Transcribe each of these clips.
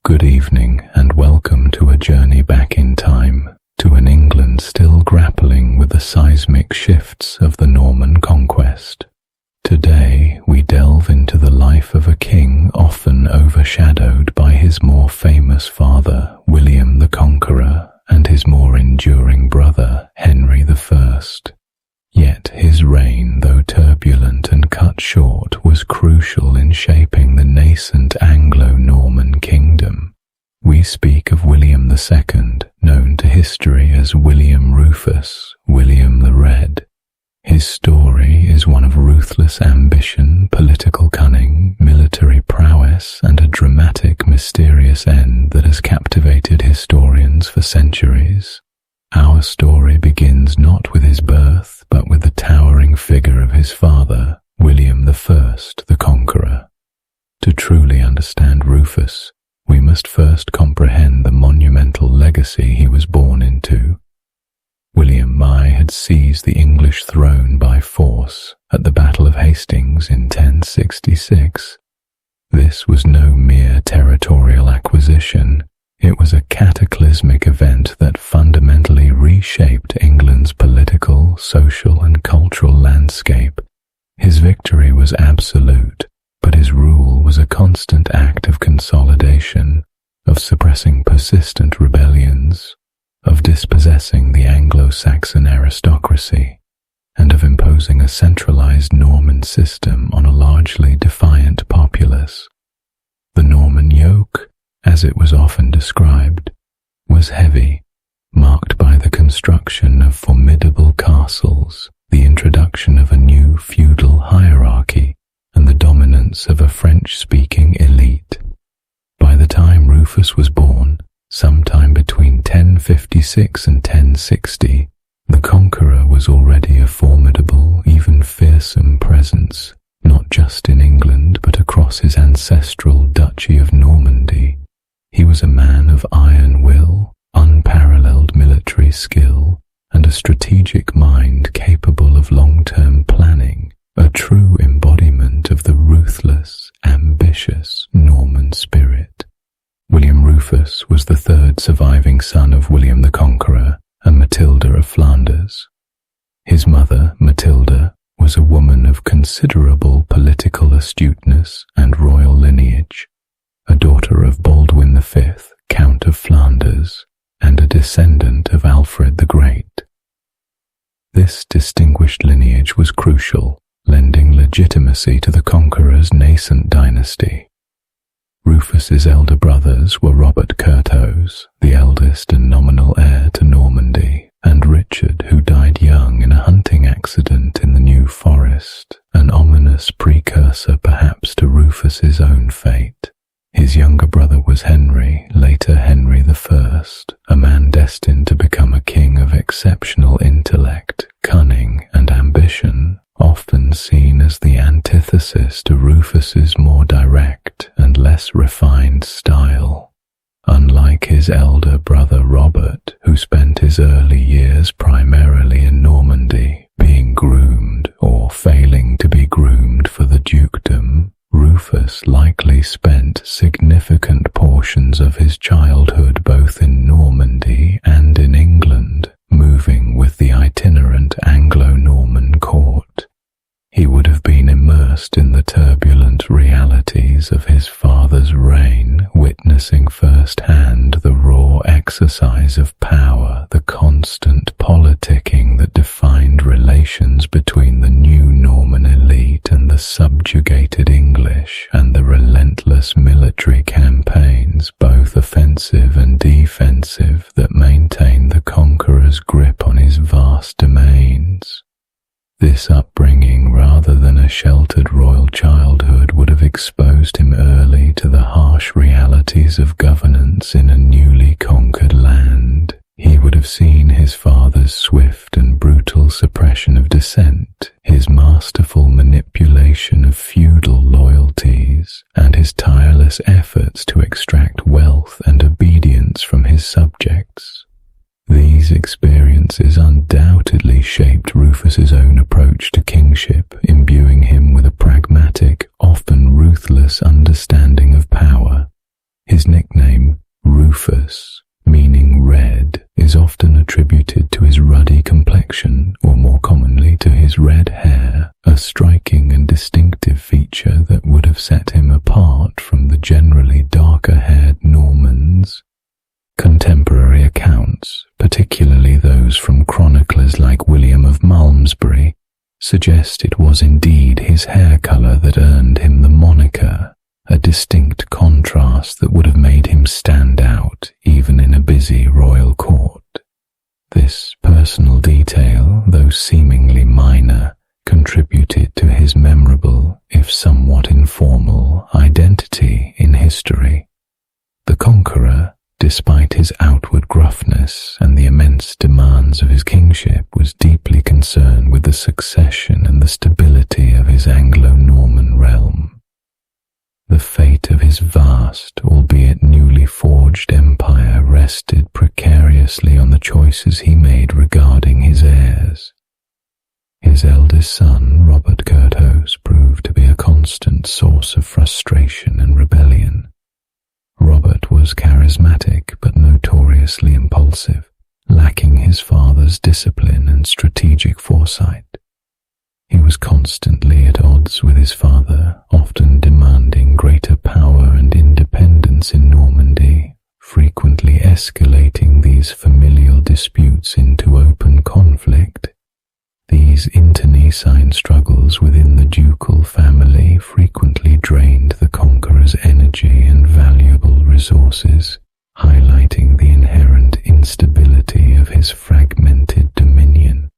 Good evening and welcome to a journey back in time, to an England still grappling with the seismic shifts of the Norman conquest. Today we delve into the life of a king often overshadowed by his more famous father, William the Conqueror, and his more enduring brother, Henry I. Yet his reign, though turbulent and cut short, was crucial in shaping the nascent Anglo-Norman kingdom. We speak of William II, known to history as William Rufus, William the Red. His story is one of ruthless ambition, political cunning, military prowess, and a dramatic, mysterious end that has captivated historians for centuries. Our story begins not with his birth, but with the towering figure of his father, William I the Conqueror. To truly understand Rufus, we must first comprehend the monumental legacy he was born into. William had seized the English throne by force at the Battle of Hastings in 1066. This was no mere territorial acquisition. It was a cataclysmic event that fundamentally reshaped England's political, social, and cultural landscape. His victory was absolute, but his rule was a constant act of consolidation, of suppressing persistent rebellions, of dispossessing the Anglo-Saxon aristocracy, and of imposing a centralized Norman system on a largely defiant populace. The Norman yoke, as it was often described, was heavy, marked by the construction of formidable castles, the introduction of a new feudal hierarchy, and the dominance of a French-speaking elite. By the time Rufus was born, sometime between 1056 and 1060, the Conqueror was already a formidable, even fearsome presence, not just in England but across his ancestral Duchy of Normandy. He was a man of iron will, unparalleled military skill, and a strategic mind capable of long-term planning, a true embodiment of the ruthless, ambitious Norman spirit. William Rufus was the third surviving son of William the Conqueror and Matilda of Flanders. His mother, Matilda, was a woman of considerable political astuteness and royal lineage, a daughter of Baldwin V, Count of Flanders, and a descendant of Alfred the Great. This distinguished lineage was crucial, lending legitimacy to the Conqueror's nascent dynasty. Rufus's elder brothers were Robert Curthose, the eldest and nominal heir to Normandy, and Richard, who died young in a hunting accident in the New Forest, an ominous precursor perhaps to Rufus's own fate. His younger brother was Henry, later Henry I, a man destined to become a king of exceptional intellect, cunning, and ambition, often seen as the antithesis to Rufus's more direct and less refined style. Unlike his elder brother Robert, who spent his early years primarily in Normandy, being groomed or failing to be groomed for the dukedom, Rufus likely spent significant portions of his childhood both in Normandy and in England, moving with the itinerant Anglo-Norman court. He would have been immersed in the turbulent realities of his father's reign, witnessing firsthand the raw exercise of power, the constant politicking that defined relations between the new Norman elite and the subjugated English, and the relentless military campaigns, both offensive and defensive, that maintained the Conqueror's grip on his vast domains. This upbringing, rather than a sheltered royal childhood, would have exposed him early to the harsh realities of governance in a newly conquered land. He would have seen his father's swift and brutal suppression of dissent, his masterful manipulation of feudal loyalties, and his tireless efforts to extract wealth and obedience from his subjects. These experiences undoubtedly shaped Rufus's own approach to kingship, imbuing him with a pragmatic, often ruthless understanding of power. His nickname striking and distinctive feature that would have set him apart from the generally darker-haired Normans. Contemporary accounts, particularly those from chroniclers like William of Malmesbury, suggest it was indeed his hair colour that earned him the moniker, a distinct contrast that would have made him stand out even in a busy royal court. This personal detail, though seemingly minor, contributed to his memorable, if somewhat informal, identity in history. The Conqueror, despite his outward gruffness and the immense demands of his kingship, was deeply concerned with the succession and the stability of his Anglo-Norman realm. The fate of his vast, albeit newly forged empire rested precariously on the choices he made regarding his heirs. His eldest son, Robert Curthose, proved to be a constant source of frustration and rebellion. Robert was charismatic but notoriously impulsive, lacking his father's discipline and strategic foresight. He was constantly at odds with his father, often demanding greater power and independence in Normandy, frequently escalating these familial disputes into open conflict. These internecine struggles within the ducal family frequently drained the Conqueror's energy and valuable resources, highlighting the inherent instability of his fragmented dominion.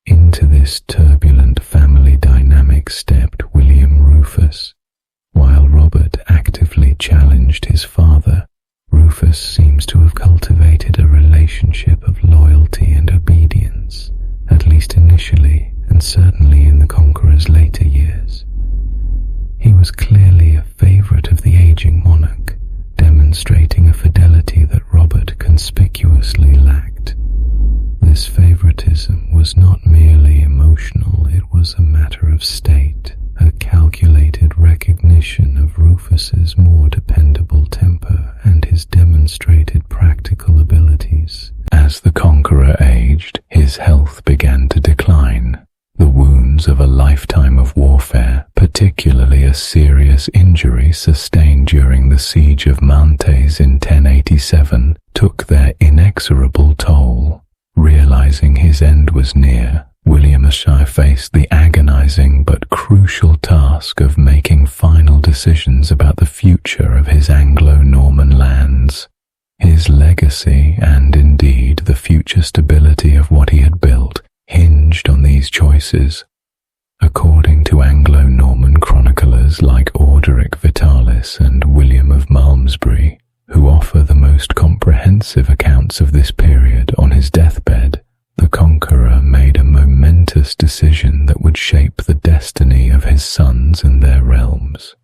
Into this turbulent family dynamic stepped William Rufus. While Robert actively challenged his father, Rufus seems to have cultivated a relationship of loyalty and obedience, at least initially and certainly in the Conqueror's later years. He was clearly a favourite of the aging monarch, demonstrating a fidelity that Robert conspicuously lacked. This favouritism was not merely emotional, it was a matter of state, a calculated recognition of Rufus's more dependable temper and his demonstrated practical abilities. As the Conqueror aged, his health began to decline. The wounds of a lifetime of warfare, particularly a serious injury sustained during the siege of Mantes in 1087, took their inexorable toll. Realizing his end was near, William the Conqueror faced the agonizing but crucial task of making final decisions about the future of his Anglo-Norman lands. His legacy, and indeed the future stability of what he had built, hinged on these choices. According to Anglo-Norman chroniclers like Orderic Vitalis and William of Malmesbury, who offer the most comprehensive accounts of this period, on his deathbed, the Conqueror made a momentous decision that would shape the destiny of his sons and their realms.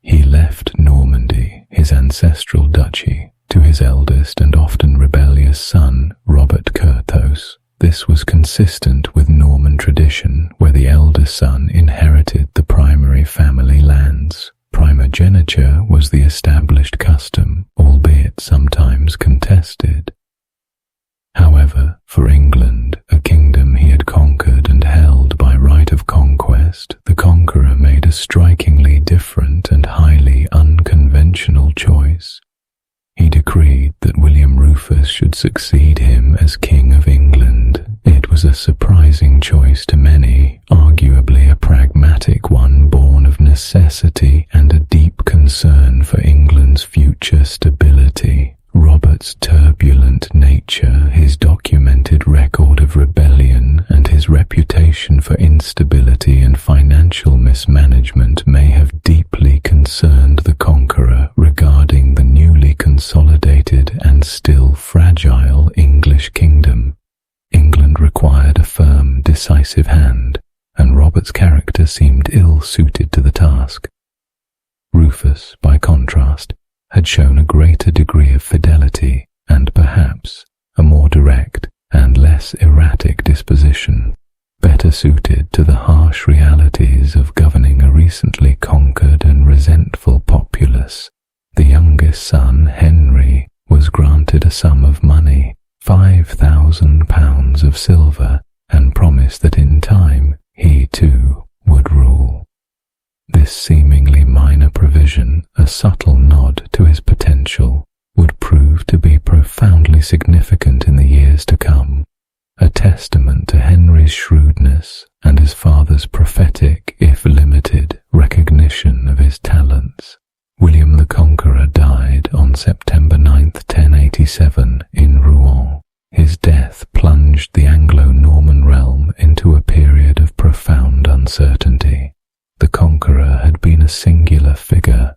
He left Normandy, his ancestral duchy, to his eldest and often rebellious son, Robert Curthose. This was consistent with Norman tradition, where the eldest son inherited the primary family lands. Primogeniture was the established custom, albeit sometimes contested. However, for England, a kingdom he had conquered and held by right of conquest, the Conqueror made a strikingly different and highly unconventional choice. He decreed that William Rufus should succeed him as King of England. It was a surprising choice to many, arguably a pragmatic one born of necessity and a deep concern for England's future stability. Robert's turbulent nature, his documented record of rebellion, and his reputation for instability and financial mismanagement may have deeply concerned the Conqueror regarding the newly consolidated and still fragile English kingdom. England required a firm, decisive hand, and Robert's character seemed ill-suited to the task. Rufus, by contrast, had shown a greater degree of fidelity and perhaps a more direct and less erratic disposition, better suited to the harsh realities of governing a recently conquered and resentful populace. The youngest son, Henry, was granted a sum of money, £5,000 of silver, and promised that in time he too would rule. This seemingly minor provision, a subtle nod to his potential, would prove to be profoundly significant in the years to come, a testament to Henry's shrewdness and his father's prophetic, if limited, recognition of his talents. William the Conqueror died on September 9, 1087, in Rouen. His death plunged the Anglo-Norman realm into a period of profound uncertainty. The Conqueror had been a singular figure,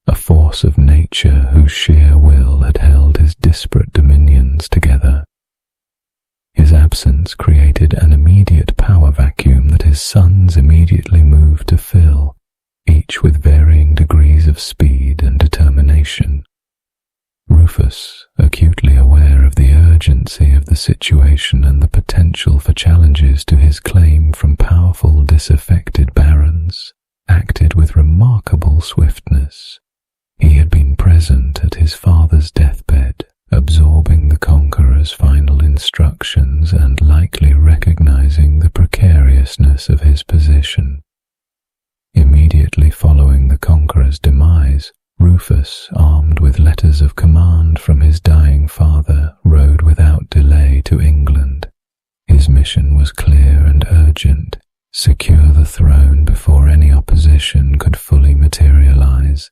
a force of nature whose sheer will had held his disparate dominions together. His absence created an immediate power vacuum that his sons immediately moved to fill, each with varying degrees of speed and determination. Rufus, acutely aware of the urgency of the situation and the potential for challenges to his claim from powerful disaffected barons, acted with remarkable swiftness. He had been present at his father's deathbed, absorbing the Conqueror's final instructions and likely recognizing the precariousness of his position. Immediately following the Conqueror's demise, Rufus, armed with letters of command from his dying father, rode without delay to England. His mission was clear and urgent: secure the throne before any opposition could fully materialize.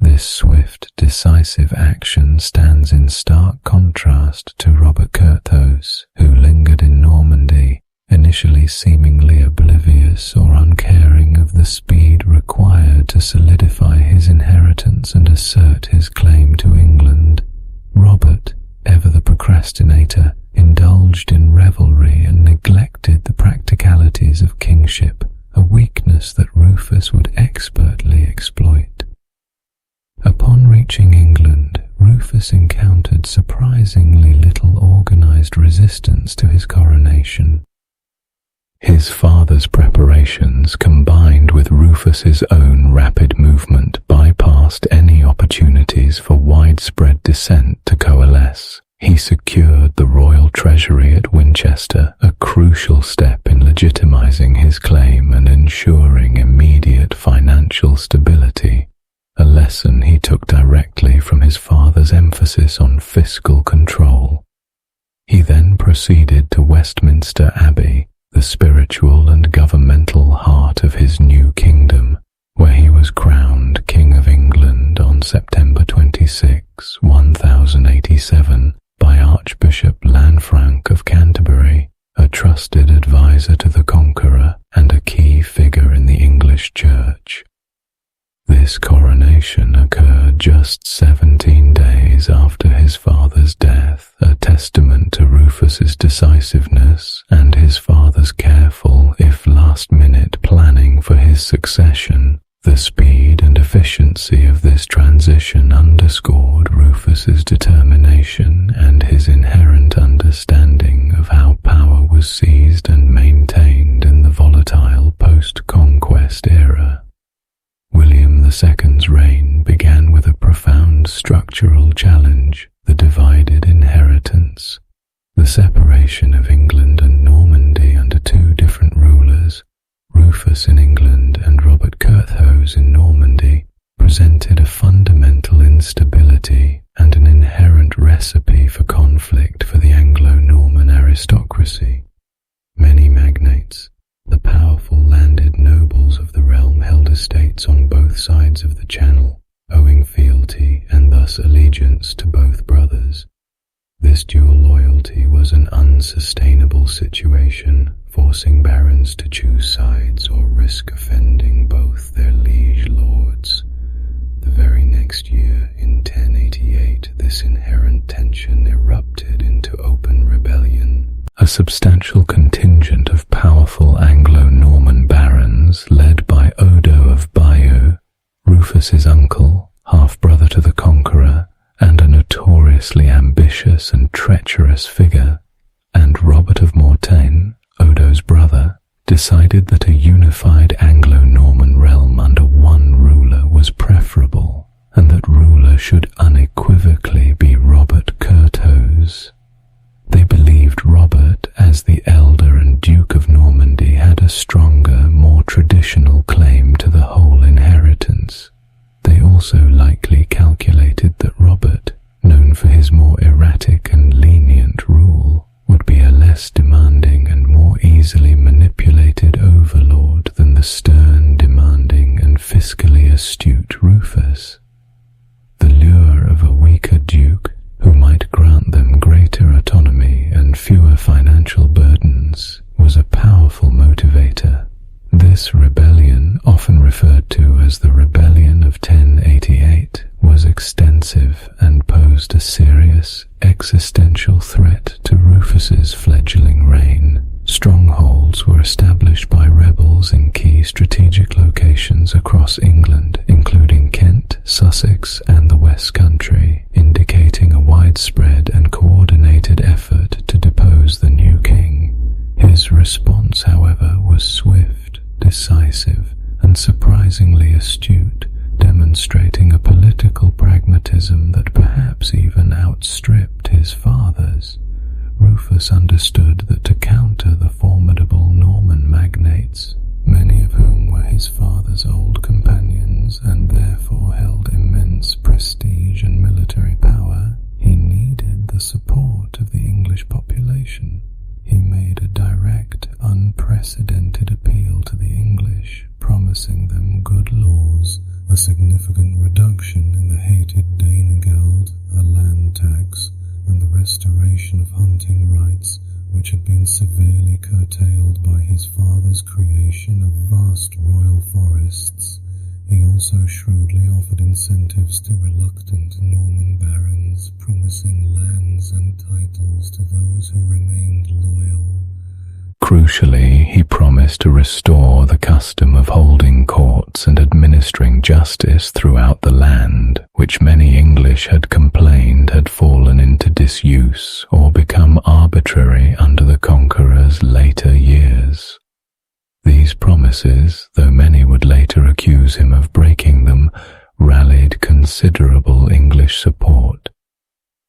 This swift, decisive action stands in stark contrast to Robert Curthose, who lingered in Normandy, initially seemingly oblivious or uncaring of the speed required to solidify his inheritance and assert his claim to England. Robert, ever the procrastinator, indulged in revelry and neglected the practicalities of kingship, a weakness that Rufus would expertly exploit. Upon reaching England, Rufus encountered surprisingly little organized resistance to his coronation. His father's preparations, combined with Rufus's own rapid movement, bypassed any opportunities for widespread dissent to coalesce. He secured the royal treasury at Winchester, a crucial step in legitimizing his claim and ensuring immediate financial stability, a lesson he took directly from his father's emphasis on fiscal control. He then proceeded to Westminster Abbey, the spiritual and governmental heart of his new kingdom, where he was crowned King of England on September 26, 1087, by Archbishop Lanfranc of Canterbury, a trusted advisor to the Conqueror and a key figure in the English Church. This coronation occurred just 17 days after his father's death, a testament to Rufus's decisiveness and his father's careful, if last-minute, planning for his succession. The speed and efficiency of this transition underscored Rufus's determination and his inherent understanding of how power was seized and maintained in the volatile post-conquest era. William II's reign began with a profound structural challenge: the divided inheritance. The separation of England and Normandy under two different rulers, Rufus in England and Robert Curthose in Normandy, presented a fundamental instability and an inherent recipe for conflict for the Anglo-Norman aristocracy. Many magnates, the powerful landed nobles of the realm, held estates on both sides of the Channel, owing fealty and thus allegiance to both brothers. This dual loyalty was an unsustainable situation, forcing barons to choose sides or risk offending both their liege lords. The very next year, in 1088, this inherent tension erupted into open rebellion. A substantial contingent of powerful Anglo-Norman barons, led by Odo of Bayeux, Rufus's uncle, half-brother to the Conqueror, and a notoriously ambitious and treacherous figure, and Robert of Mortain, Odo's brother, decided that a unified Anglo-Norman realm under one ruler was preferable, and that ruler should unequivocally be Robert Curthose. They believed Robert, as the elder and Duke of Normandy, had a stronger, more traditional claim to the whole inheritance. They also likely calculated that Robert, known for his more erratic and lenient rule, would be a less demanding and more easily manipulated overlord than the stern, demanding, and fiscally astute Rufus. The lure of a weaker duke, who might grant them greater autonomy and fewer financial burdens, was a powerful motivator. This rebellion, often referred to as the Rebellion of 1088, was extensive and posed a serious existential threat to Rufus's fledgling reign. Strongholds were established by rebels in key strategic locations across England, including Kent, Sussex, and the West Country, indicating a widespread and coordinated effort to depose the new king. His response, however, was swift, decisive, and surprisingly astute, demonstrating a political pragmatism that perhaps even outstripped his father's. Rufus understood that to counter the formidable Norman magnates, many of whom were his father's old companions and therefore held immense prestige and military power, he needed the support of the English population. He made a direct, unprecedented appeal to the English, promising them good laws, a significant reduction in the hated Danegeld, a land tax, and the restoration of hunting rights, which had been severely curtailed by his father's creation of vast royal forests. He also shrewdly offered incentives to reluctant Norman barons, promising lands and titles to those who remained loyal. Crucially, he promised to restore the custom of holding courts and administering justice throughout the land, which many English had complained had fallen into disuse or become arbitrary under the Conqueror's later years. These promises, though many would later accuse him of breaking them, rallied considerable English support.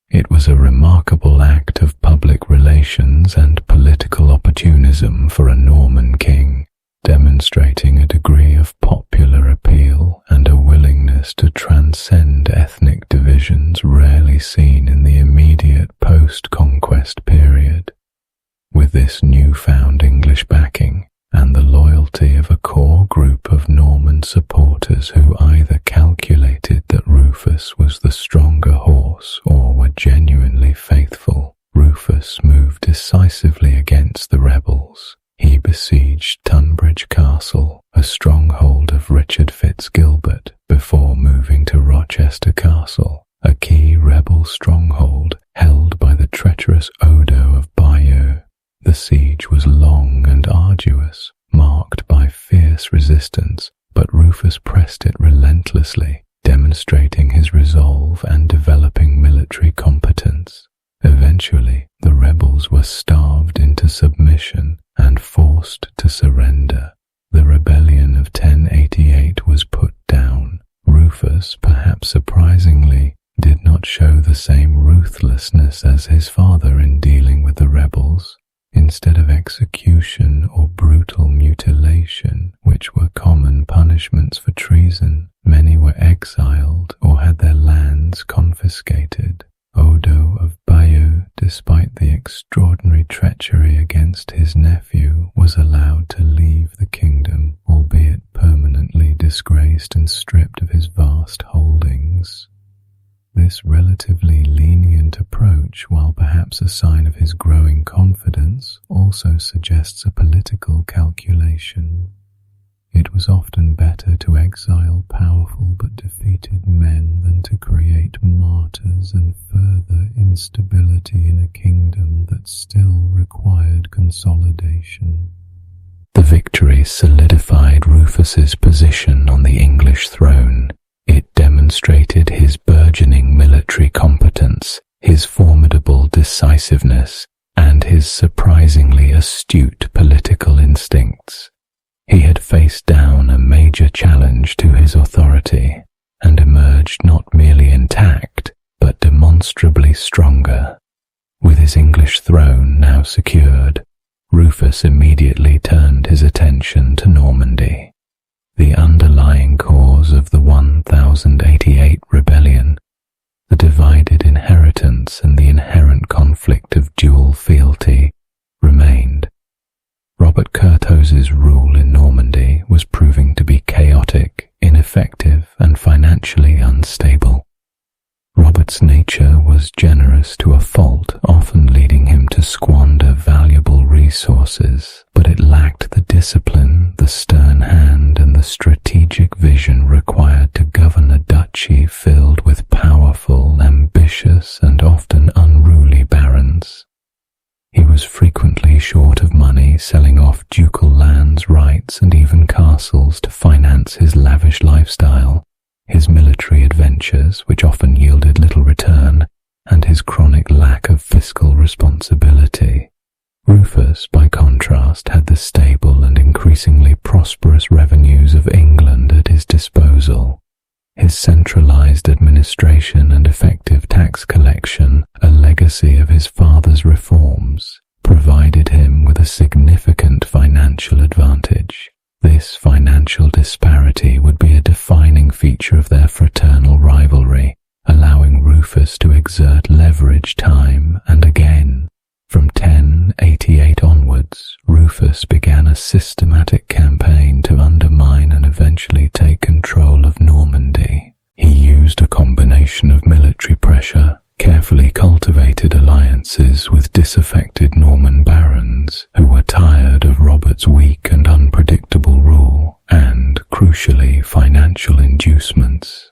It was a remarkable act of public relations and political opportunism for a Norman king, demonstrating a degree of popular appeal and a willingness to transcend ethnic divisions rarely seen in the immediate post-conquest period. With this newfound English backing, and the loyalty of a core group of Norman supporters who either calculated that Rufus was the stronger horse or were genuinely faithful, Rufus moved decisively against the rebels. He besieged Tunbridge Castle, a stronghold of Richard Fitzgilbert, before moving to Rochester Castle, a key rebel stronghold held by the treacherous Odo of Bayeux. The siege was long and arduous, marked by fierce resistance, but Rufus pressed it relentlessly, demonstrating his resolve and developing military competence. Eventually, the rebels were starved into submission and forced to surrender. The rebellion of 1088 was put down. Rufus, perhaps surprisingly, did not show the same ruthlessness as his father in dealing with the rebels. Instead of execution or brutal mutilation, which were common punishments for treason, many were exiled or had their lands confiscated. Odo of Bayeux, despite the extraordinary treachery against his nephew, was allowed to leave the kingdom, albeit permanently disgraced and stripped of his vast holdings. This relatively lenient approach, while perhaps a sign of his growing confidence, also suggests a political calculation. It was often better to exile powerful but defeated men than to create martyrs and further instability in a kingdom that still required consolidation. The victory solidified Rufus's position on the English throne. It demonstrated his burgeoning military competence, his formidable decisiveness, and his surprisingly astute political instincts. He had faced down a major challenge to his authority, and emerged not merely intact, but demonstrably stronger. With his English throne now secured, Rufus immediately turned his attention to Normandy. the underlying cause of the 1088 rebellion, the divided inheritance and the inherent conflict of dual fealty, remained. Robert Curthos's rule in Normandy was proving to be chaotic, ineffective, and financially unstable. Robert's nature was generous to a fault, often leading him to squander valuable resources, but it lacked the discipline, the stern hand, and the strategic vision required to govern a duchy filled with powerful, ambitious, and often unruly barons. He was frequently short of money, selling off ducal lands, rights, and even castles to finance his lavish lifestyle. His military adventures, which often yielded little return, and his chronic lack of fiscal responsibility. Rufus, by contrast, had the stable and increasingly prosperous revenues of England at his disposal. His centralized administration and effective tax collection, a legacy of his father's reforms, provided him with a significant financial advantage. This financial disparity would be a defining feature of their fraternal rivalry, allowing Rufus to exert leverage time and again. From 1088 onwards, Rufus began a systematic campaign to undermine and eventually take control of Normandy. He used a combination of military pressure, carefully cultivated alliances with disaffected Norman barons who were tired of Robert's weak and unpredictable rule, and, crucially, financial inducements.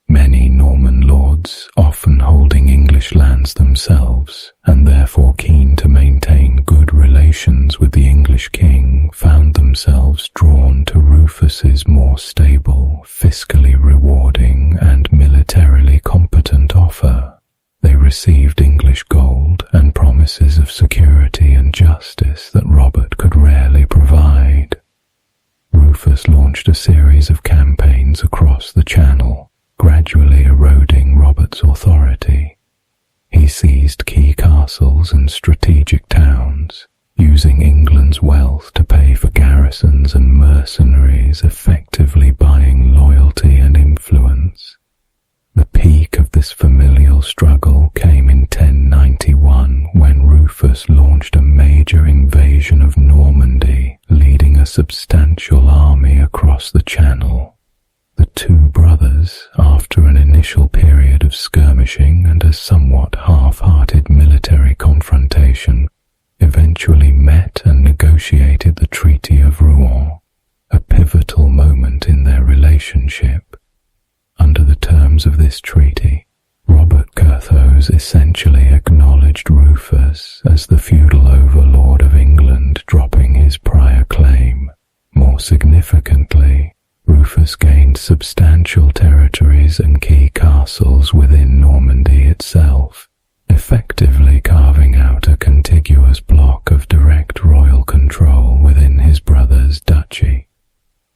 Many Norman lords, often holding English lands themselves, and therefore keen to maintain good relations with the English king, found themselves drawn to Rufus's more stable, fiscally rewarding, and militarily competent offer. They received English gold and promises of security and justice that Robert could rarely provide. Rufus launched a series of campaigns across the Channel, gradually eroding Robert's authority. He seized key castles and strategic towns, using England's wealth to pay for garrisons and mercenaries, effectively buying loyalty and influence. The peak of this familial struggle came in 1091 when Rufus launched a major invasion of Normandy, leading a substantial army across the Channel. The two brothers, after an initial period of skirmishing and a somewhat half-hearted military confrontation, eventually met and negotiated the Treaty of Rouen, a pivotal moment in their relationship. Under the terms of this treaty, Robert Curthose essentially acknowledged Rufus as the feudal overlord of England, dropping his prior claim. More significantly, Rufus gained substantial territories and key castles within Normandy itself, effectively carving out a contiguous block of direct royal control within his brother's duchy.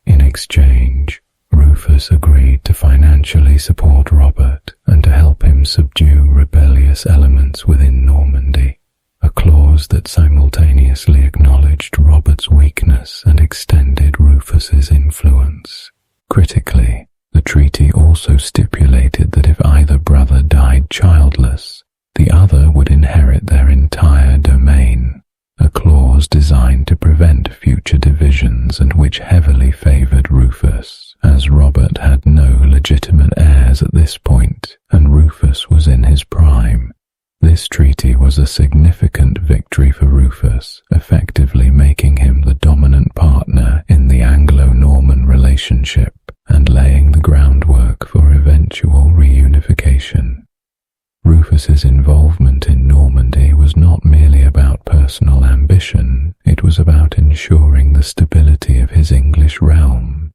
In exchange, Rufus agreed to financially support Robert and to help him subdue rebellious elements within Normandy, a clause that simultaneously acknowledged Robert's weakness and extended Rufus's influence. Critically, the treaty also stipulated that if either brother died childless, the other would inherit their entire domain, a clause designed to prevent future divisions and which heavily favored Rufus, as Robert had no legitimate heirs at this point, and Rufus was in his prime. This treaty was a significant victory for Rufus, effectively making him the dominant partner in the Anglo-Norman relationship and laying the groundwork for eventual reunification. Rufus's involvement in Normandy was not merely about personal ambition, it was about ensuring the stability of his English realm.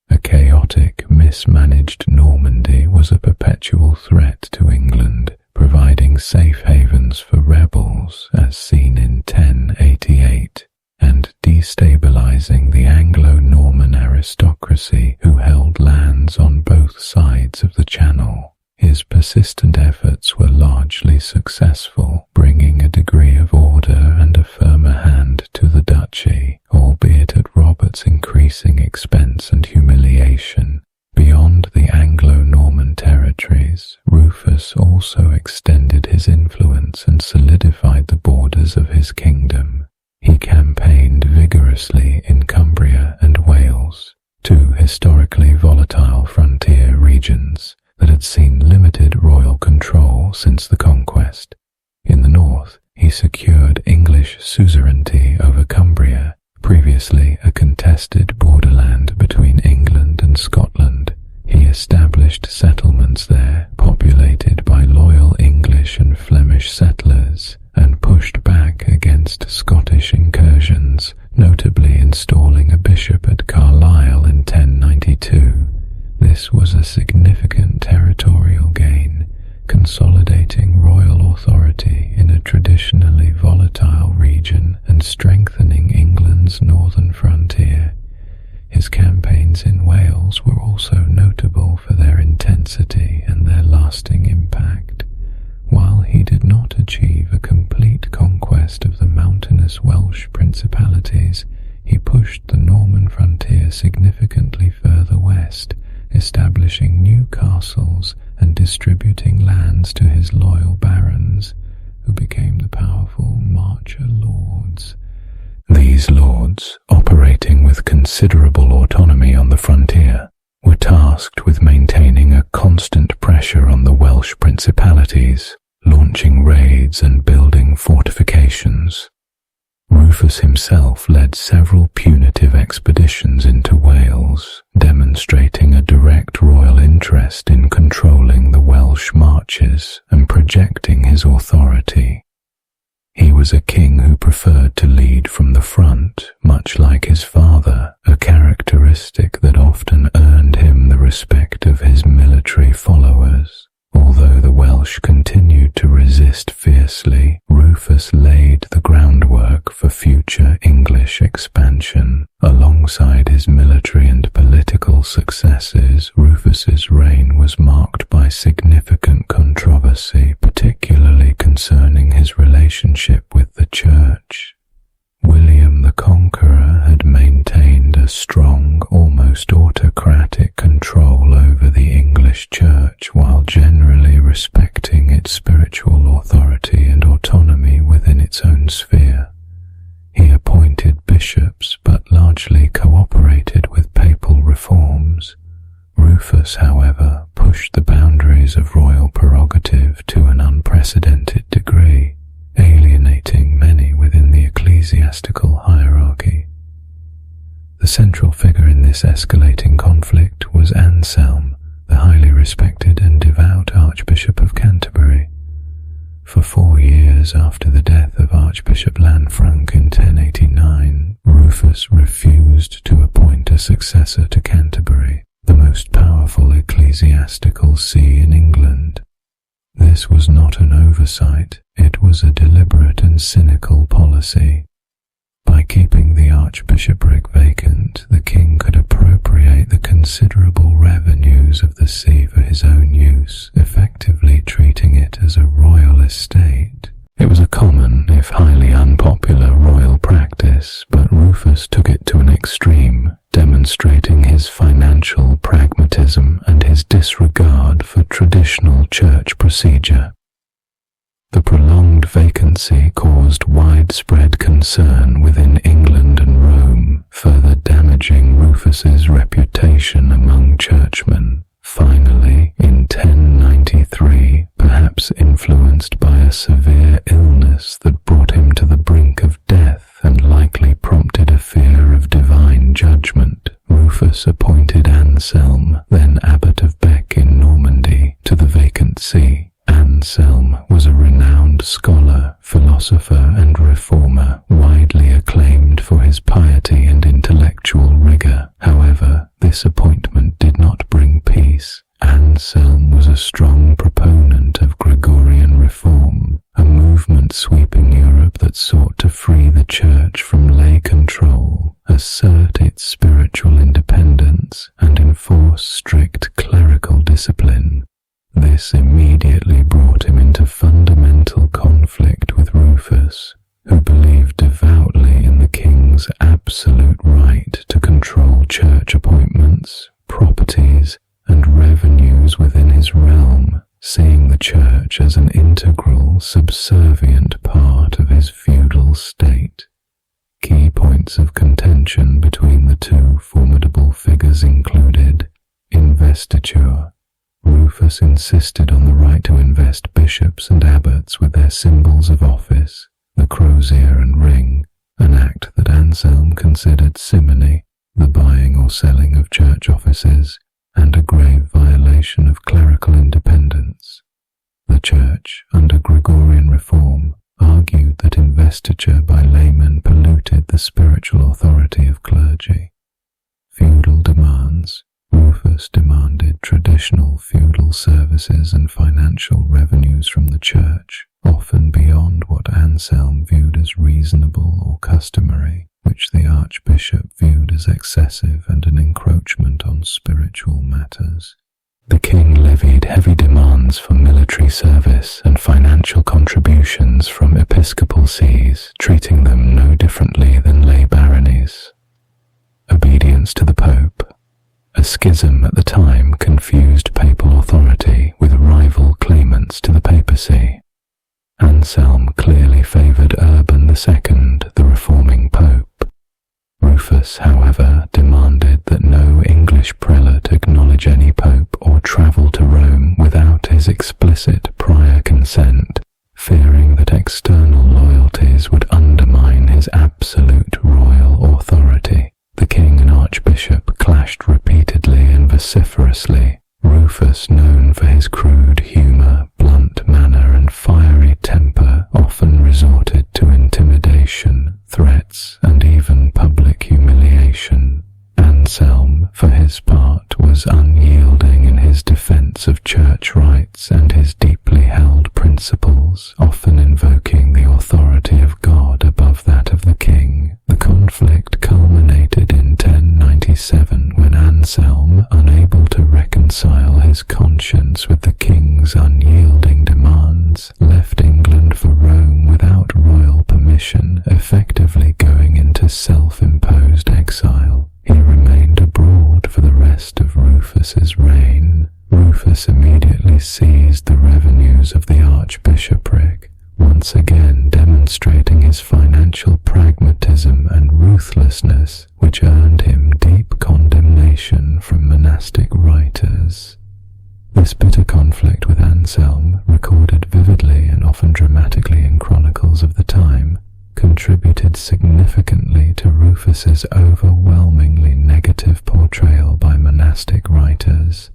A chaotic, mismanaged Normandy was a perpetual threat to England, providing safe havens for rebels, as seen in 1088, and destabilizing the Anglo-Norman aristocracy who held lands on both sides of the Channel. His persistent efforts were largely successful, bringing a degree of order and a firmer hand to the duchy, albeit at Robert's its increasing expense and humiliation. Beyond the Anglo-Norman territories, Rufus also extended his influence and solidified the borders of his kingdom. He campaigned vigorously in Cumbria and Wales, two historically volatile frontier regions that had seen limited royal control since the conquest. In the north, he secured English suzerainty over Cumbria, previously a contested borderland between England and Scotland. He established settlements there, populated by loyal English and Flemish settlers, and pushed back against Scottish incursions, notably installing a bishop at Carlisle in 1092. This was a significant territorial gain, consolidating royal authority in a traditionally volatile region and strengthening England's northern frontier. His campaigns in Wales were also notable for their intensity and their lasting impact. While he did not achieve a complete conquest of the mountainous Welsh principalities, he pushed the Norman frontier significantly further west, establishing new castles and distributing lands to his loyal barons, who became the powerful Marcher lords. These lords, operating with considerable autonomy on the frontier, were tasked with maintaining a constant pressure on the Welsh principalities, launching raids and building fortifications. Rufus himself led several punitive expeditions into Wales, demonstrating a direct royal interest in controlling the Welsh marches and projecting his authority. He was a king who preferred to lead from the front, much like his father, a characteristic that often earned him the respect of his military followers. Although the Welsh continued to resist fiercely, Rufus laid the groundwork for future English expansion. Alongside his military and political successes, Rufus's reign was marked by significant controversy, particularly concerning his relationship with the Church. William the Conqueror had maintained a strong, almost autocratic control over the English Church while generally respecting its spiritual authority and autonomy within its own sphere. He appointed bishops but largely cooperated with papal reforms. Rufus, however, pushed the boundaries of royal prerogative to an unprecedented degree, alienating many within the ecclesiastical hierarchy. The central figure in this escalating conflict was Anselm, the highly respected and devout Archbishop of Canterbury. For 4 years after the death of Archbishop Lanfranc in 1089, Rufus refused to appoint a successor to Canterbury, the most powerful ecclesiastical see in England. This was not an oversight, it was a deliberate and cynical policy. By keeping the archbishopric vacant, the king could appropriate the considerable revenues of the see for his own use, effectively treating it as a royal estate. It was a common, if highly unpopular, royal practice, but Rufus took it to an extreme, demonstrating his financial pragmatism and his disregard for traditional church procedure. The prolonged vacancy caused widespread concern within England and Rome, further damaging Rufus's reputation among churchmen. Finally, in 1093, perhaps influenced by a severe illness that brought him to the brink of death and likely prompted a fear of divine judgment, Rufus appointed Anselm, then abbot of Bec in Normandy, to the vacant see. Anselm was a renowned scholar, philosopher and reformer, widely acclaimed for his piety and intellectual rigor. However, this appointment did not bring peace. Anselm was a strong proponent of Gregorian reform, a movement sweeping Europe that sought to free the Church from lay control, assert its spiritual independence, and enforce strict clerical discipline. This immediately brought him into fundamental conflict with Rufus, who believed devoutly in the king's absolute right to control control church appointments, properties, and revenues within his realm, seeing the church as an integral, subservient part of his feudal state. Key points of contention between the two formidable figures included investiture. Rufus insisted on the right to invest bishops and abbots with their symbols of office, the crozier and ring, an act that Anselm considered simony, the buying or selling of church offices, and a grave violation of clerical independence. The Church, under Gregorian reform, argued that investiture by laymen polluted the spiritual authority of clergy. Feudal demands. Rufus demanded traditional feudal services and financial revenues from the Church, often beyond what Anselm viewed as reasonable or customary, which the Archbishop viewed as excessive and an encroachment on spiritual matters. The king levied heavy demands for military service and financial contributions from episcopal sees, treating them no differently than lay baronies. Obedience to the Pope. A schism at the time confused papal authority with rival claimants to the papacy. Anselm clearly favoured Urban II, the reforming pope. Rufus, however, demanded that no English prelate acknowledge any pope or travel to Rome without his explicit prior consent, fearing that external loyalties would undermine his absolute royal authority. The king and archbishop clashed repeatedly and vociferously. Rufus, known for his crude humour, blunt manner, and fiery temper, often resorted to intimidation, threats, and even public humiliation. Anselm, for his part, was unyielding in his defence of church rights and his deeply held principles, often invoking the authority of God above that of the king. The conflict culminated in 1097 when Anselm, unable to reconcile his conscience with the king's unyielding demands, left England for Rome without royal permission, effectively going into self-imposed exile. He remained abroad for the rest of Rufus's reign. Rufus immediately seized the revenues of the archbishopric, once again demonstrating his financial pragmatism and ruthlessness, which earned him deep condemnation from monastic writers. This bitter conflict with Anselm, recorded vividly and often dramatically in chronicles of the time, contributed significantly to Rufus's overwhelmingly negative portrayal by monastic writers.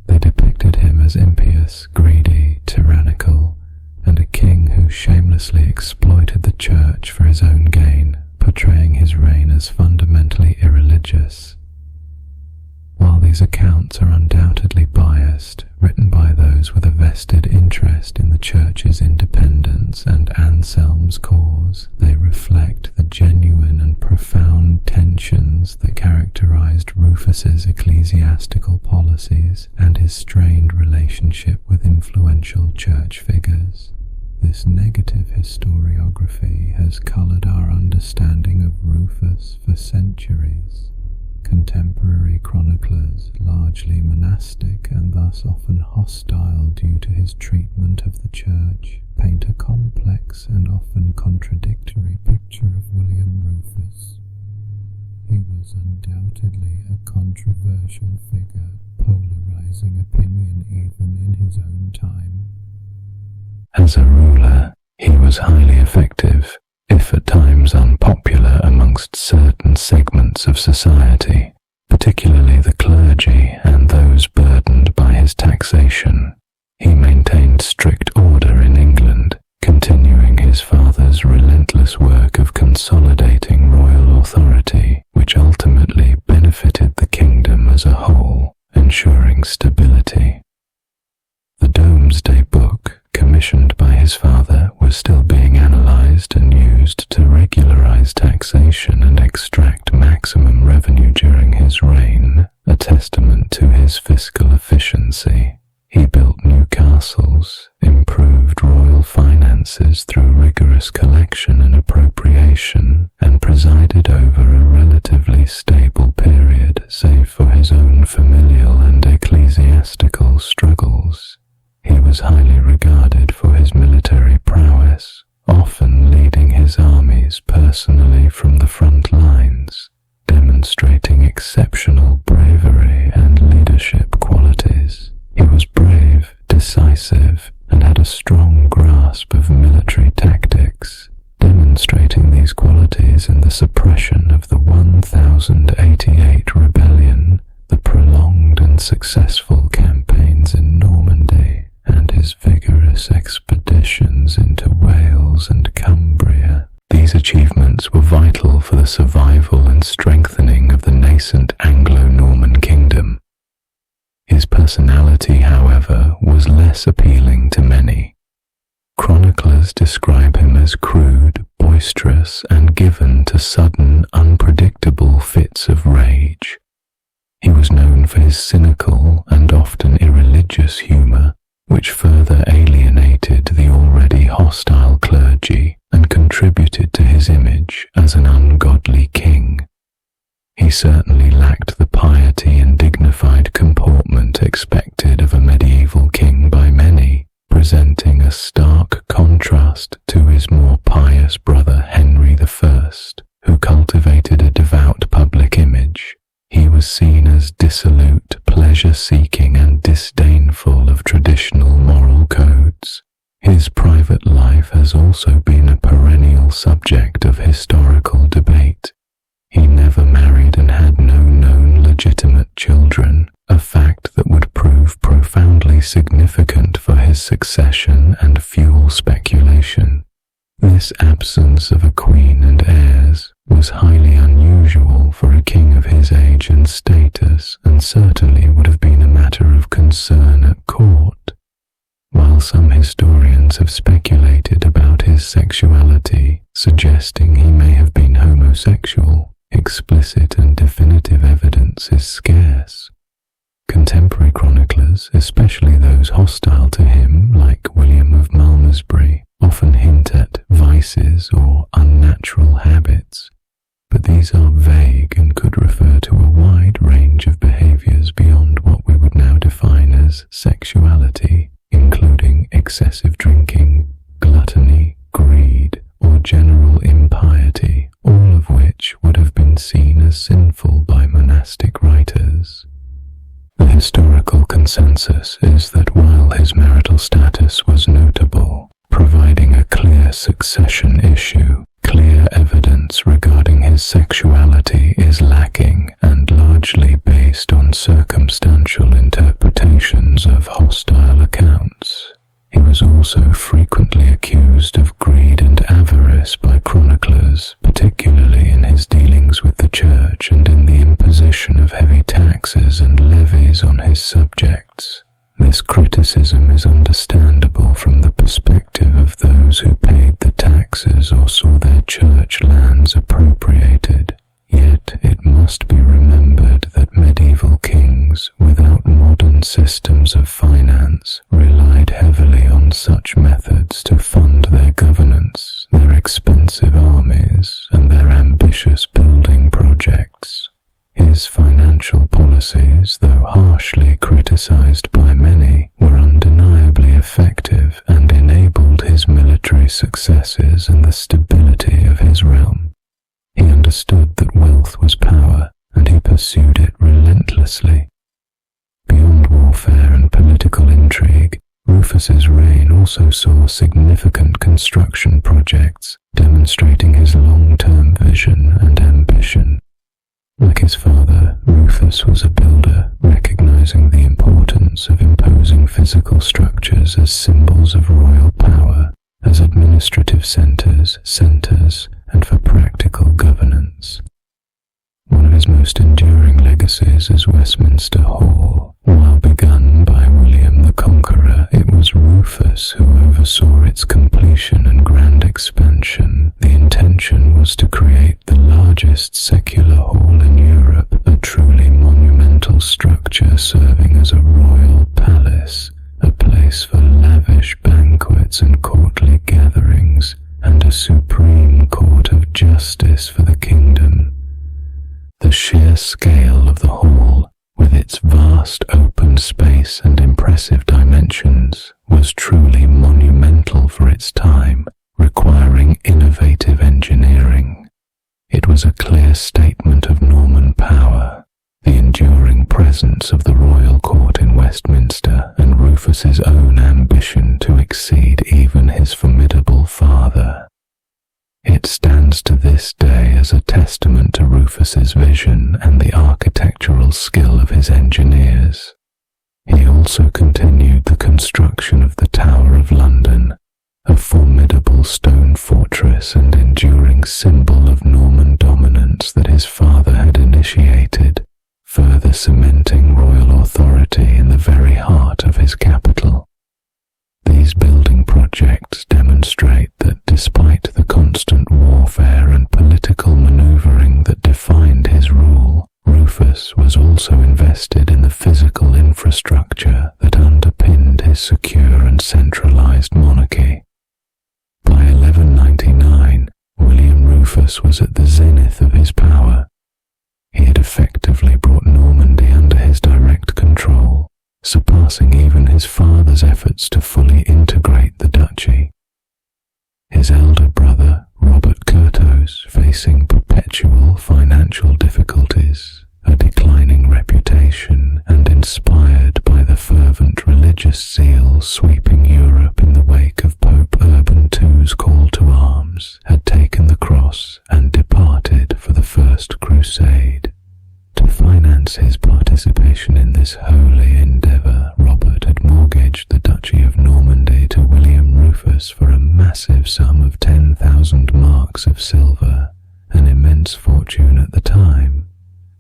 They depicted him as impious, greedy, tyrannical, and a king who shamelessly exploited the church for his own gain, portraying his reign as fundamentally irreligious. While these accounts are undoubtedly biased, written by those with a vested interest in the church's independence and Anselm's cause, they reflect the genuine and profound tensions that characterized Rufus's ecclesiastical policies and his strained relationship with influential church figures. This negative historiography has colored our understanding of Rufus for centuries. Contemporary chroniclers, largely monastic and thus often hostile due to his treatment of the church, paint a complex and often contradictory picture of William Rufus. He was undoubtedly a controversial figure, polarizing opinion even in his own time. As a ruler, he was highly effective, if at times unpopular amongst certain segments of society, particularly the clergy and those burdened by his taxation. He maintained strict order in England, continuing his father's relentless work of consolidating royal authority, which ultimately benefited the kingdom as a whole, ensuring stability. The Domesday Book, commissioned by his father, was still being analysed and used to regularize taxation and extract maximum revenue during his reign, a testament to his fiscal efficiency. He built new castles, improved royal finances through rigorous collection and appropriation, and and presided over a relatively stable period save for his own familial and ecclesiastical struggles. He was highly regarded for his military prowess, often leading his armies personally from the front lines, demonstrating exceptional bravery and leadership qualities. He was brave, decisive, and had a strong grasp of military tactics, demonstrating these qualities in the suppression of the 1088 rebellion, the prolonged and successful campaigns in Normandy, and his vigorous expeditions into Wales and Cumbria. These achievements were vital for the survival and strengthening of the nascent Anglo-Norman kingdom. His personality, however, was less appealing to many. Chroniclers describe him as crude, boisterous, and given to sudden, unpredictable fits of rage. He was known for his cynical and often irreligious humour, which further alienated the already hostile clergy and contributed to his image as an ungodly king. He certainly lacked the piety and dignified comportment expected of a medieval king by many, presenting a stark contrast to his more pious brother Henry I, who cultivated a devout public image. He was seen as dissolute, pleasure-seeking, and disdainful of traditional moral codes. His private life has also been a perennial subject of historical debate. He never married and had no known legitimate children, a fact that would prove profoundly significant for his succession and fuel speculation. This absence of a queen and heirs was highly unusual for a king of his age and status, and certainly would have been a matter of concern at court. While some historians have speculated about his sexuality, suggesting he may have been homosexual, explicit and definitive evidence is scarce. Contemporary chroniclers, especially those hostile to him, like William of Malmesbury, often hint at vices or unnatural habits, but these are vague and could refer to a wide range of behaviors beyond what we would now define as sexuality, including excessive drinking, gluttony, greed, or general impiety, all of which would have been seen as sinful by monastic writers. The historical consensus is that while his marital status was notable, providing a clear succession issue, clear evidence regarding his sexuality is lacking and largely based on circumstantial interpretations of hostile accounts. He was also frequently accused of greed and avarice by chroniclers, particularly in his dealings with the church and in the imposition of heavy taxes and levies on his subjects. This criticism is understandable from the perspective of those who paid the taxes or saw their church lands appropriated. Yet it must be remembered that medieval kings, without modern systems of finance, relied heavily on such methods to fund their governance, their expensive armies, and their ambitious building projects. His financial policies, though harshly criticized by many, were undeniably effective and enabled his military successes and the stability of his realm. He understood that wealth was power, and he pursued it relentlessly. Beyond warfare and political intrigue, Rufus's reign also saw significant construction projects, demonstrating his long-term vision and ambition. Like his father, Rufus was a builder, recognizing the importance of imposing physical structures as symbols of royal power, as administrative centers, and for practical governance. One of his most enduring legacies is Westminster Hall. While begun by William the Conqueror, it was Rufus who oversaw its completion and grand expansion. The intention was to create the largest secular hall in Europe, a truly monumental structure serving as a royal palace, a place for lavish banquets and courtly gatherings, and a supreme court of justice for the kingdom. The sheer scale of the hall, with its vast open space and impressive dimensions, was truly monumental for its time, requiring innovative engineering. It was a clear statement of Norman power, the enduring presence of the royal court in Westminster, and Rufus's own ambition to exceed even his formidable father. It stands to this day as a testament to Rufus's vision and the architectural skill of his engineers. He also continued the construction of the Tower of London, a formidable stone fortress and enduring symbol of Norman dominance that his father had initiated, further cementing royal authority in the very heart of his capital. These building projects demonstrate that despite the constant warfare and political maneuvering that defined his rule, Rufus was also invested in the physical infrastructure that underpinned his secure and centralized monarchy. By 1199, William Rufus was at the zenith of his power. He had effectively brought Normandy under his direct control, surpassing even his father's efforts to fully integrate the duchy. His elder brother, Robert Curthose, facing perpetual financial difficulties, a declining reputation, and inspired by the fervent religious zeal sweeping Europe in the wake of Pope Urban II's call to arms, had taken the cross and departed for the First Crusade. To finance his participation in this holy endeavour, Robert had mortgaged the Duchy of Normandy to William Rufus for a massive sum of 10,000 marks of silver, an immense fortune at the time.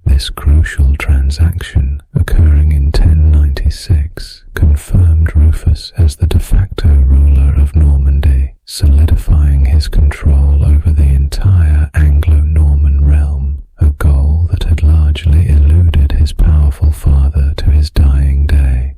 This crucial transaction, occurring in 1096, confirmed Rufus as the de facto ruler of Normandy, solidifying his control over the entire Anglo-Norman realm, a goal that had largely eluded his powerful father to his dying day.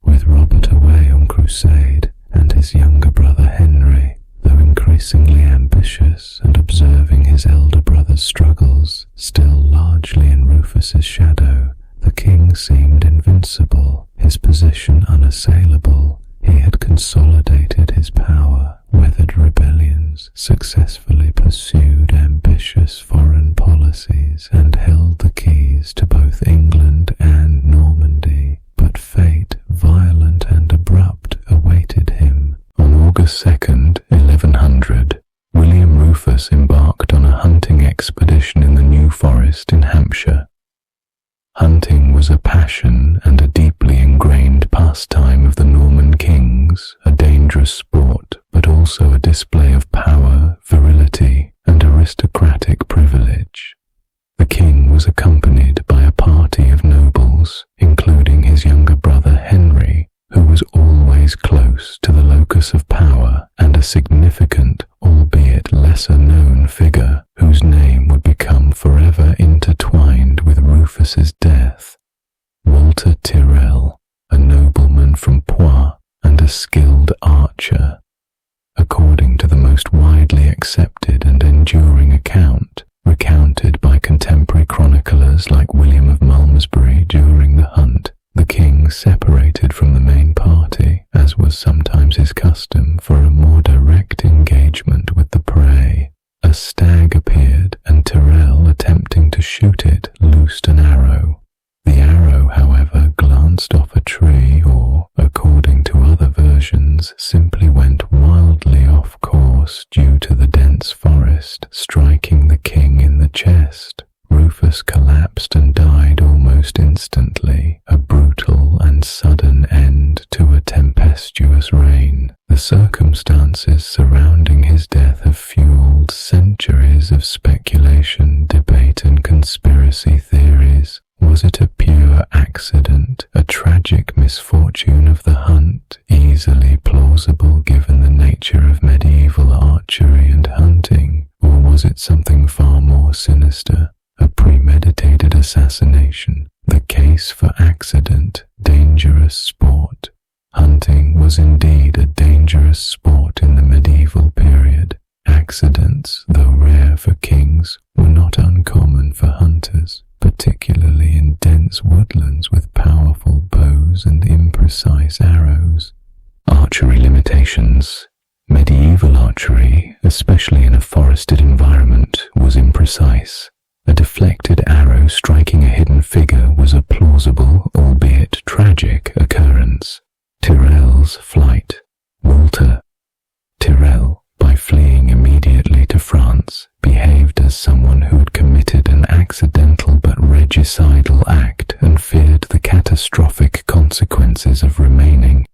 With Robert away on crusade and his younger brother Henry, though increasingly ambitious and observing his elder brother's struggles, still largely in Rufus's shadow, the king seemed invincible, his position unassailable. He had consolidated his power, weathered rebellions, successfully pursued ambitious foreign policies, and held the keys to both England and Normandy. But fate, violent and abrupt, awaited him. On August 2nd, 1100, William Rufus embarked on a hunting expedition in the New Forest in Hampshire. Hunting was a passion and a deeply ingrained pastime of the Norman kings, a dangerous sport, but also a display of power, virility, and aristocratic privilege. The king was accompanied by a party of nobles, including his younger brother Henry, who was always close to the locus of power, and a significant, albeit lesser-known figure whose name would become forever intertwined with Rufus's death, Walter Tyrrell, a nobleman from Poix and a skilled archer. According to the most widely accepted and enduring account, recounted by contemporary chroniclers like William of Malmesbury during the hunt, the king separated from the main party, as was sometimes his custom, for a more direct engagement with the prey. A stag appeared, and Tyrrell, attempting to shoot it, loosed an arrow. The arrow, however, glanced off a tree or, according to other versions, simply went wildly off course due to the dense forest, striking the king in the chest. Rufus collapsed and died almost instantly, a brutal and sudden end to a tempestuous reign. The circumstances surrounding his death have fueled centuries of speculation, debate, and conspiracy theories. Was it a pure accident, a tragic misfortune of the hunt, easily plausible given the nature of medieval archery and hunting? Or was it something far more sinister? A premeditated assassination, the case for accident, dangerous sport. Hunting was indeed a dangerous sport in the medieval period. accidents, though rare for kings, were not uncommon for hunters, particularly in dense woodlands with powerful bows and imprecise arrows. Archery limitations. Medieval archery, especially in a forested environment, was imprecise. A deflected arrow striking a hidden figure was a plausible, albeit tragic, occurrence. Tyrrell's flight. Walter Tyrrell, by fleeing immediately to France, behaved as someone who had committed an accidental but regicidal act and feared the catastrophic consequences of remaining.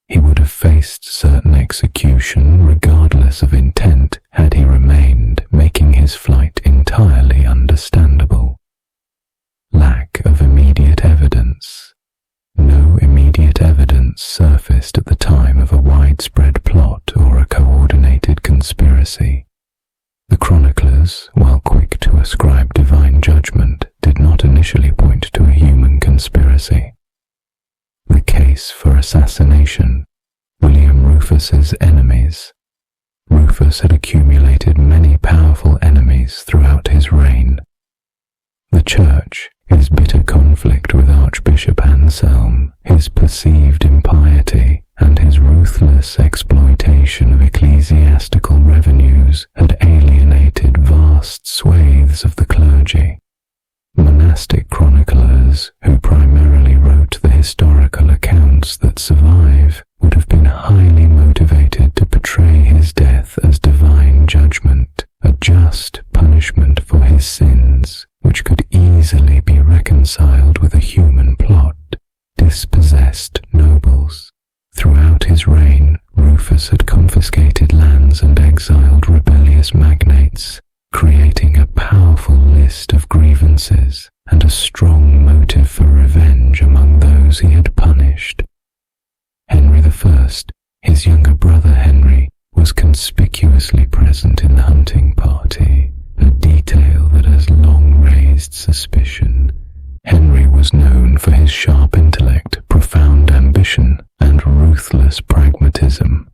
He would have faced certain execution regardless of intent had he remained, making his flight entirely understandable. Lack of immediate evidence. No immediate evidence surfaced at the time of a widespread plot or a coordinated conspiracy. The chroniclers, while quick to ascribe divine judgment, did not initially point to a human conspiracy. The case for assassination. William Rufus's enemies. Rufus had accumulated many powerful enemies throughout his reign. The Church, his bitter conflict with Archbishop Anselm, his perceived impiety, and his ruthless exploitation of ecclesiastical revenues had alienated vast swathes of the clergy. Monastic chroniclers, who primarily wrote the historical accounts that survive, would have been highly motivated to portray his death as divine judgment, a just punishment for his sins, which could easily be reconciled with a human plot. Dispossessed nobles. Throughout his reign, Rufus had confiscated lands and exiled rebellious magnates, creating a powerful list of grievances and a strong motive for revenge among those he had punished. Henry I, his younger brother Henry, was conspicuously present in the hunting party, a detail that has long raised suspicion. Henry was known for his sharp intellect, profound ambition, and ruthless pragmatism.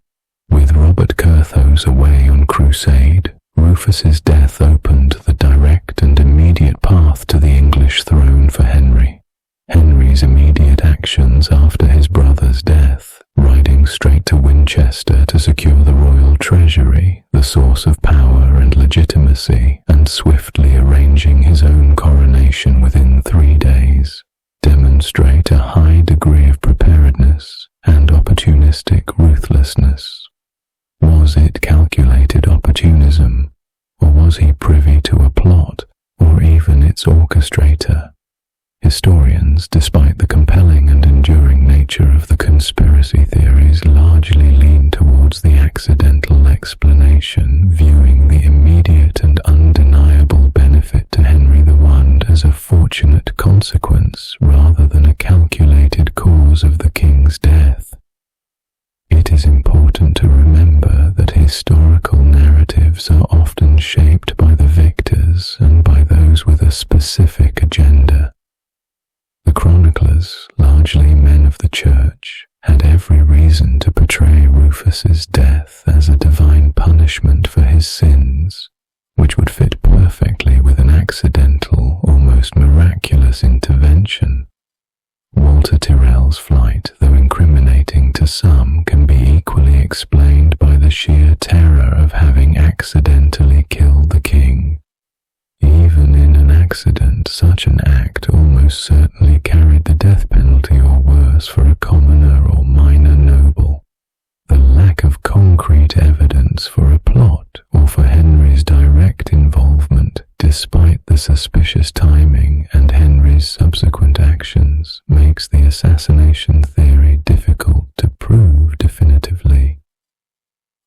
With Robert Curthose away on crusade, Rufus's death opened the direct and immediate path to the English throne for Henry. Henry's immediate actions after his brother's death, riding straight to Winchester to secure the royal treasury, the source of power and legitimacy, and swiftly arranging his own coronation within 3 days, demonstrate a high degree of preparedness and opportunistic ruthlessness. Was it calculated opportunism, or was he privy to a plot, or even its orchestrator? Historians, despite the compelling and enduring nature of the conspiracy theories, largely lean towards the accidental explanation, viewing the immediate and undeniable benefit to Henry I as a fortunate consequence rather than a calculated cause of the king's death. It is important to remember that historical narratives are often shaped by the victors and by those with a specific agenda. The chroniclers, largely men of the Church, had every reason to portray Rufus's death as a divine punishment for his sins, which would fit perfectly with an accidental, almost miraculous intervention. Walter Tyrrell's flight, though incriminating to some, can be equally explained by the sheer terror of having accidentally killed the king. Even in an accident, such an act almost certainly carried the death penalty or worse for a commoner or minor noble. The lack of concrete evidence for a plot or for Henry's direct involvement, despite the suspicious timing and Henry's subsequent actions, makes the assassination theory difficult to prove definitively.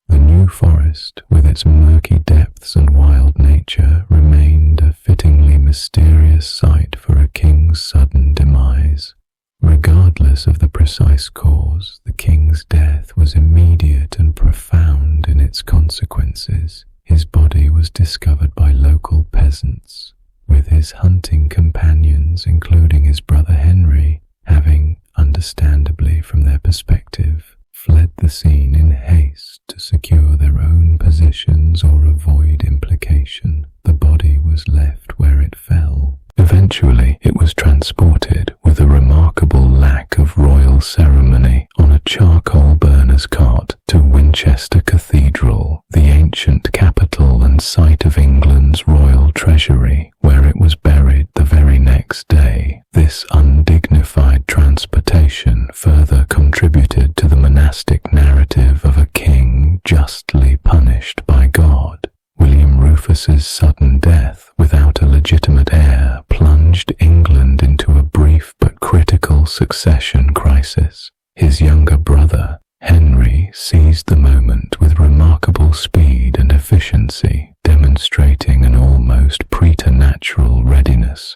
The New Forest, with its murky depths and wild nature, remained a fittingly mysterious site for a king's sudden demise. Regardless of the precise cause, the king's death was immediate and profound in its consequences. His body was discovered by local peasants, with his hunting companions, including his brother Henry, having, understandably from their perspective, fled the scene in haste to secure their own positions or avoid implication. The body was left where it fell. Eventually, it was transported with a remarkable lack of royal ceremony on a charcoal burner's cart to Winchester Cathedral, the ancient capital and site of England's royal treasury, where it was buried the very next day. This undignified transportation further contributed to the monastic narrative of a king justly punished by God. William Rufus's sudden death without a legitimate heir plunged England into a brief but critical succession crisis. His younger brother, Henry, seized the moment with remarkable speed and efficiency, demonstrating an almost preternatural readiness.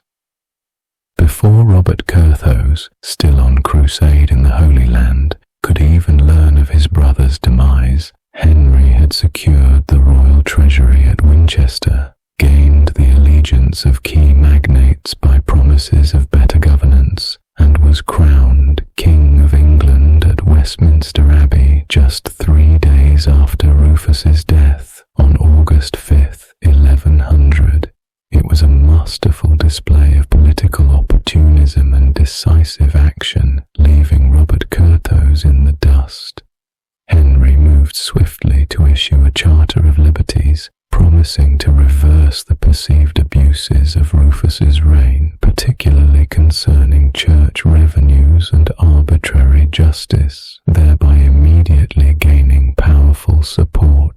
Before Robert Curthose, still on crusade in the Holy Land, could even learn of his brother's demise, Henry had secured the royal treasury at Winchester, gained the allegiance of key magnates by promises of better governance, and was crowned King of England at Westminster Abbey just 3 days after Rufus's death on August 5th, 1100. It was a masterful display of political opportunism and decisive action, leaving Robert Curthose in the dust. Henry moved swiftly to issue a Charter of Liberties, promising to reverse the perceived abuses of Rufus's reign, particularly concerning church revenues and arbitrary justice, thereby immediately gaining powerful support.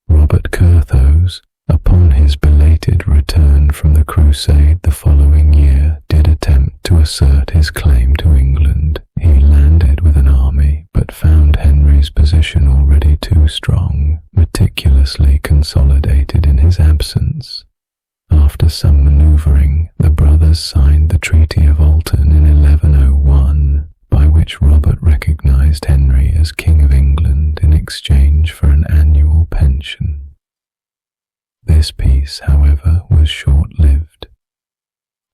Robert Curthose, upon his belated return from the crusade the following year, did attempt to assert his claim to England. He landed with an army, but found Henry's position already too strong, meticulously consolidated in his absence. After some manoeuvring, the brothers signed the Treaty of Alton in 1101, by which Robert recognized Henry as King of England in exchange for an annual pension. This peace, however, was short-lived.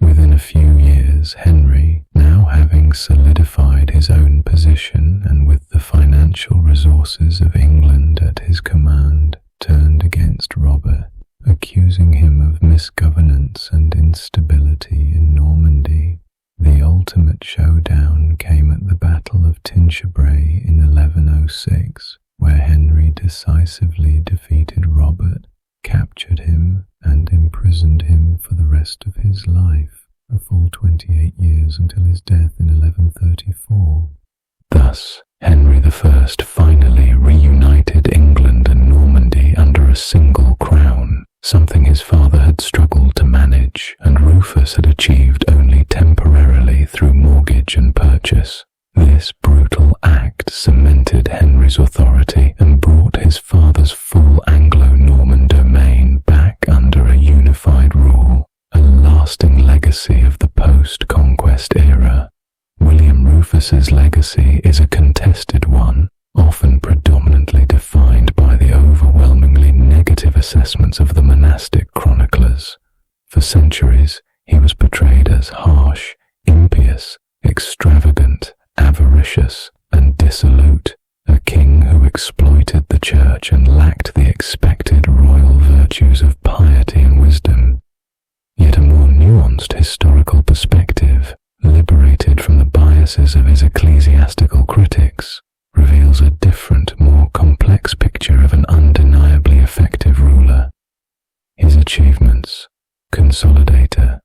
Within a few years, Henry, now having solidified his own position and with the financial resources of England at his command, turned against Robert, accusing him of misgovernance and instability in Normandy. The ultimate showdown came at the Battle of Tinchebray in 1106, where Henry decisively defeated Robert, captured him, and imprisoned him for the rest of his life, a full 28 years until his death in 1134. Thus, Henry I finally reunited England and Normandy under a single crown, something his father had struggled to manage, and Rufus had achieved only temporarily through mortgage and purchase. This brutal act cemented Henry's authority and brought his father's full Anglo-Norman domain back under a unified rule, a lasting legacy of the post-conquest era. William Rufus's legacy is a contested one, often predominantly defined by the overwhelmingly negative assessments of the monastic chroniclers. For centuries, he was portrayed as harsh, impious, extravagant, avaricious, and dissolute, a king who exploited the church and lacked the expected royal virtues of piety and wisdom. Yet a more nuanced historical perspective, liberated from the biases of his ecclesiastical critics, reveals a different, more complex picture of an undeniably effective ruler. His achievements: consolidator.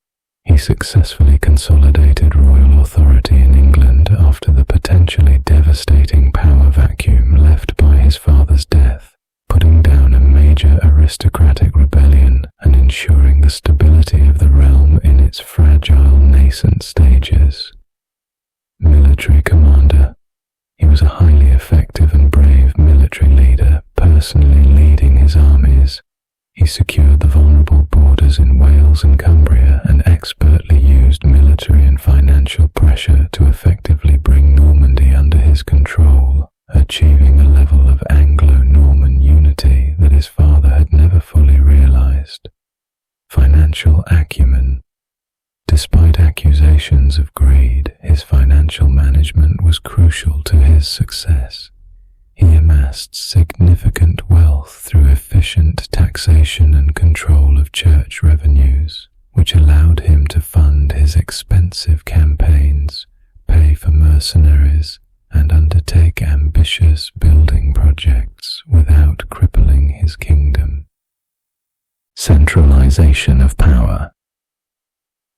He successfully consolidated royal authority in England after the potentially devastating power vacuum left by his father's death, putting down a major aristocratic rebellion and ensuring the stability of the realm in its fragile nascent stages. Military commander. He was a highly effective and brave military leader, personally leading his armies. He secured the vulnerable borders in Wales and Cumbria and expertly used military and financial pressure to effectively bring Normandy under his control, achieving a level of Anglo-Norman unity that his father had never fully realized. Financial acumen. Despite accusations of greed, his financial management was crucial to his success. He amassed significant wealth through efficient taxation and control of church revenues, which allowed him to fund his expensive campaigns, pay for mercenaries, and undertake ambitious building projects without crippling his kingdom. Centralization of power.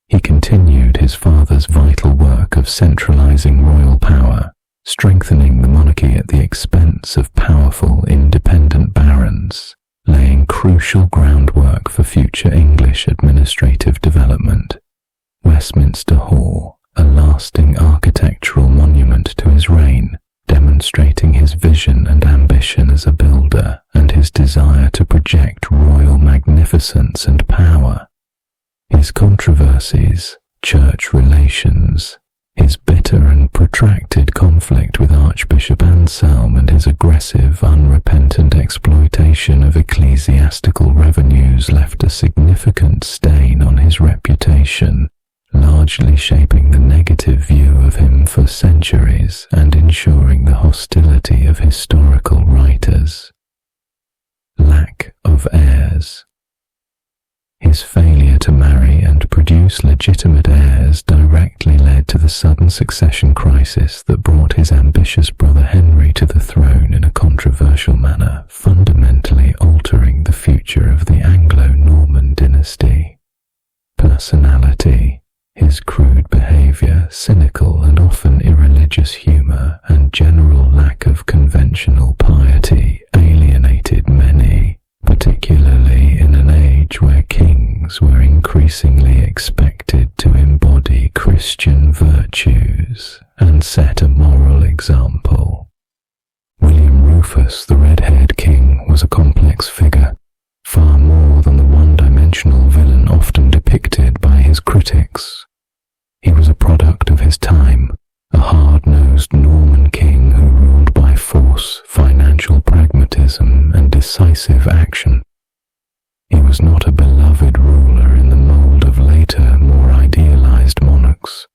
He continued his father's vital work of centralizing royal power, strengthening the monarchy at the expense of powerful independent barons, laying crucial groundwork for future English administrative development. Westminster Hall, a lasting architectural monument to his reign, demonstrating his vision and ambition as a builder and his desire to project royal magnificence and power. His controversies, church relations, his bitter and protracted conflict with Archbishop Anselm and his aggressive, unrepentant exploitation of ecclesiastical revenues left a significant stain on his reputation, largely shaping the negative view of him for centuries and ensuring the hostility of historical writers. Lack of heirs. His failure to marry and produce legitimate heirs directly led to the sudden succession crisis that brought his ambitious brother Henry to the throne in a controversial manner, fundamentally altering the future of the Anglo-Norman dynasty. Personality. His crude behavior, cynical and often irreligious humor, and general lack of conventional piety alienated many, particularly in an age where kings were increasingly expected to embody Christian virtues and set a moral example. William Rufus, the red-haired king, was a complex figure, far more than the one-dimensional villain often depicted by his critics. He was a product of his time, a hard-nosed Norman king who ruled by force, financial pragmatism, and decisive action. He was not a beloved ruler in the mold of later, more idealized monarchs,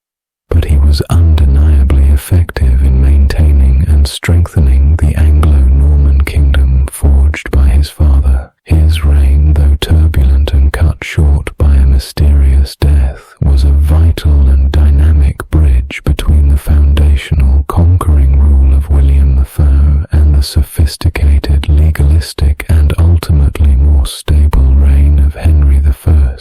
but he was undeniably effective in maintaining and strengthening the Anglo-Norman kingdom forged by his father. His reign, though turbulent and cut short by a mysterious death, was a vital and dynamic bridge between the foundational conquering rule of William I and the sophisticated, legalistic, and ultimately more stable reign of Henry I.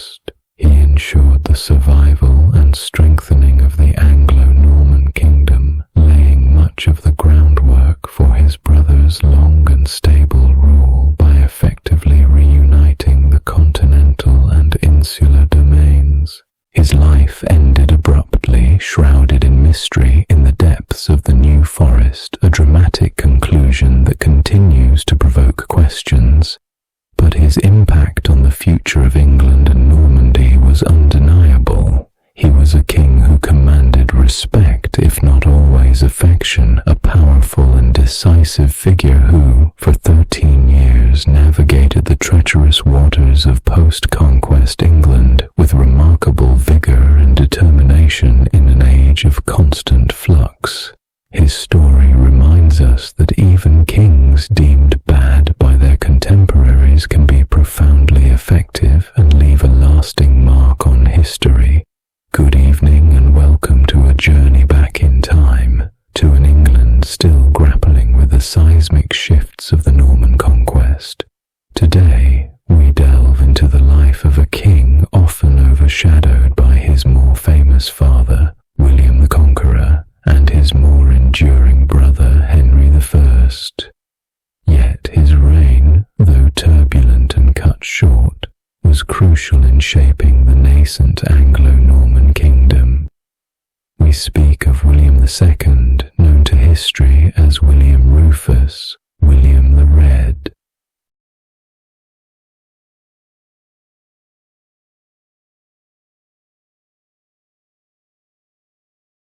He ensured the survival and strengthening of the Anglo-Norman kingdom, laying much of the groundwork for his brother's long and stable rule by effectively reuniting the continental and insular domains. His life ended abruptly, shrouded in mystery in the depths of the New Forest, a dramatic conclusion that continues to provoke questions. But his impact on the future of England and Normandy was undeniable. He was a king who commanded respect, if not always affection, a powerful and decisive figure who, for 13 years, navigated the treacherous waters of post-conquest England with remarkable vigor and determination in an age of constant flux. His story reminds us that even kings deemed bad by their contemporaries can be profoundly effective and leave a lasting mark on history. Good evening and welcome to a journey back in time, to an England still grappling with the seismic shifts of the Norman conquest. Today, we delve into the life of a king often overshadowed by his more famous father, William the Conqueror, and his more enduring brother, Henry I. Yet his reign, though turbulent and cut short, was crucial in shaping the nascent Anglo-Norman kingdom. We speak of William II, known to history as William Rufus,